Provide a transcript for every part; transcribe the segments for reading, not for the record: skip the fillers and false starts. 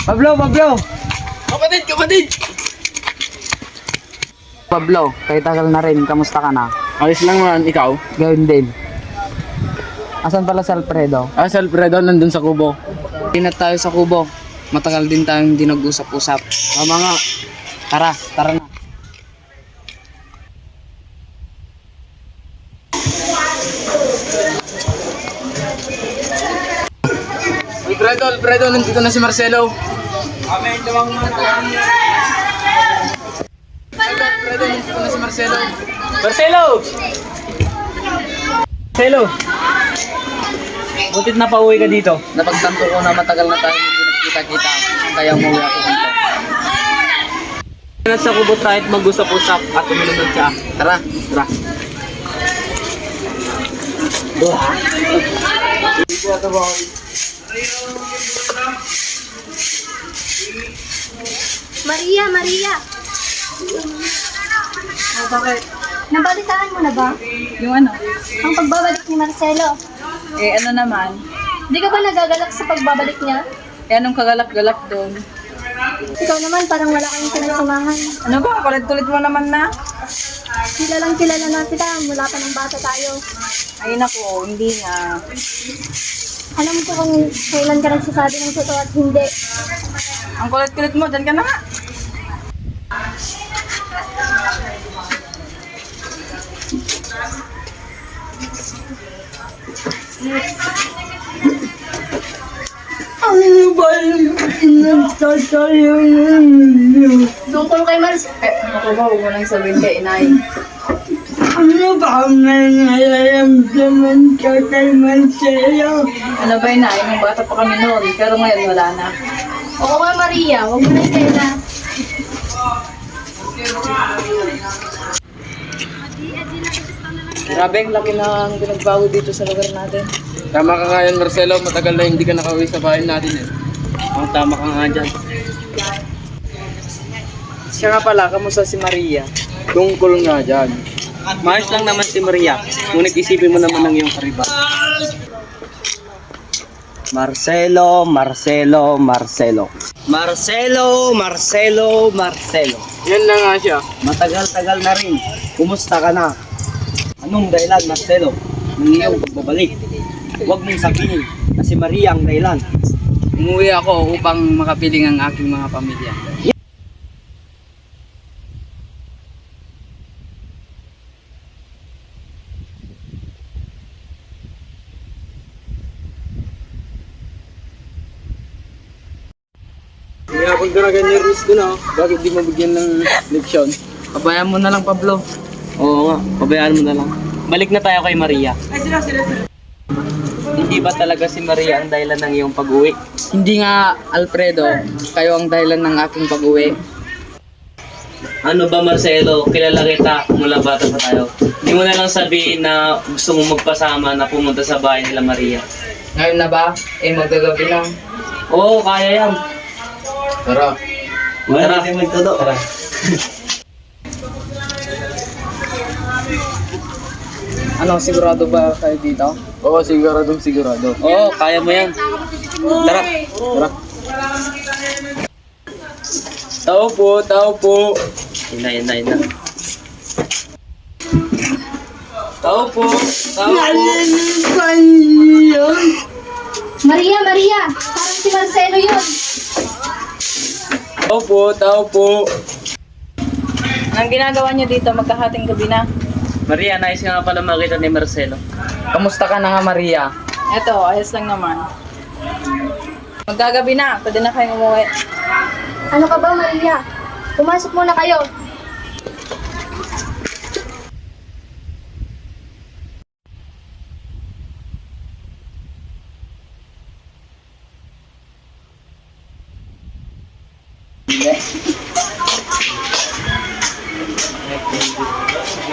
Pablo! Kapatid! Pablo, kay tagal na rin, kamusta ka na? Ayos lang man, ikaw? Gawin din. Asan pala si Alfredo? Si Alfredo nandun sa kubo. Hindi na tayo sa kubo. Matagal din tayong hindi nag-usap-usap. Tama nga. Tara na. Alfredo, nandito na si Marcelo. Alfredo, nandito na si Marcelo. Marcelo! Butit na pauwi ka dito. Napagtanto ko na matagal na tayo hindi nagkita-kita. Kaya umuwi ako dito. Sa kubo tayo at mag-usap-usap at uminom ng tsa. Tara. Maria! Bakit? Nabalitaan mo na ba? Yung ano? Ang pagbabalik ni Marcelo. Ano naman? Di ka ba nagagalak sa pagbabalik niya? Anong kagalak-galak doon? Ikaw naman parang wala kayong pinagsamahan. Ano ba? Kulit-kulit mo naman na. Kilalang kilala na kita mula pa ng bata tayo. Ay nako, hindi nga. Alam ko kung kailan ka nagsasabi ng totoo at hindi. Ang kulit-kulit mo, dyan ka na nga. Ano ba yung pinagtatayo ninyo? Tungkol kay Marcelo. Ako ba, huwag mo lang sabihin kay inay. Ano ba ang nararamdaman ka kay Marcelo? Ano ba inay? Nung bata pa kami noon, pero ngayon wala na. Oo nga Maria, huwag mo na itela. Grabe, ang laki ng pinagbago dito sa lugar natin. Tama ka nga yan, Marcelo. Matagal na hindi ka nakauwi sa bahay natin eh. Tama ka nga dyan. Siya nga pala, kamusta si Maria? Tungkol nga dyan. Maayos lang naman si Maria. Ngunit isipin mo naman ang iyong karibat. Marcelo. Yan na nga siya. Matagal-tagal na rin. Kumusta ka na? Anong dahilan, Marcelo, ng iyong pagbabalik? Huwag mong sabihin na si Maria ang dahilan. Umuwi ako upang makapiling ang aking mga pamilya. Kaya pag ganyan risk ko na, bakit di mo bigyan ng leksyon? Pabayaan mo na lang, Pablo. Oo nga, pabayaan mo na lang. Balik na tayo kay Maria. Hindi ba talaga si Maria ang dahilan ng iyong pag-uwi? Hindi nga, Alfredo, kayo ang dahilan ng aking pag-uwi. Ano ba, Marcelo? Kilala kita mula bata pa tayo. Hindi mo na lang sabihin na gusto mong magpasama na pumunta sa bahay nila Maria. Ngayon na ba? Magagabi na. Oo, kaya yan. Tara. Tara. Ano, sigurado ba kayo dito? Oo, sigurado. Oo, kaya mo yan. Tara. Tao po. Ina. Tao po. Maria! Parang si Marcelo yun. Tao po. Anong ginagawa niyo dito? Magkahating gabi na. Maria, nais nga pala makita ni Marcelo. Kamusta ka na nga, Maria? Eto, ayos lang naman. Magagabi na, pwede na kayong umuwi. Ano ka ba Maria? Pumasok muna kayo.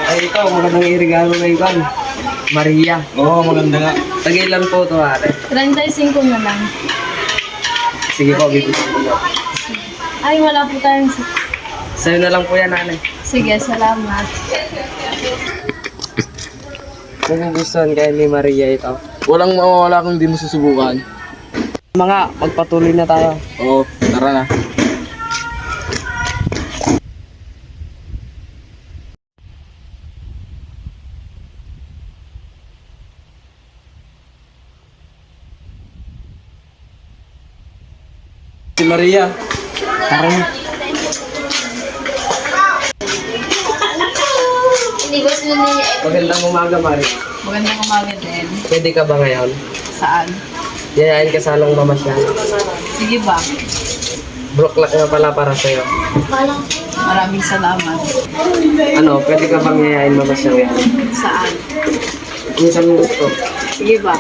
Ay, ikaw, magandang irigalo na ikan. Maria. Oo, maganda nga. Tagilan po ito, ate. 35 na lang. Sige po, bibigyan ko niyo. Ay, wala po tayong... Sa'yo na lang po yan, nanay. Sige, salamat. Nagugustuhan kayo ni Maria ito. Walang mawawala kung di mo susubukan. Mga, magpatuloy na tayo. Oo, tara. Tara na. Si Maria. Tara na. Magandang umaga, Mari. Magandang umaga din. Pwede ka ba ngayon? Saan? Yayain ka sanang mamasyal. Sige ba? Block nga pala para sa'yo. Maraming salamat. Ano, pwede ka bang yayain mamasyal ngayon? Saan? Kung saan mo gusto. Sige ba?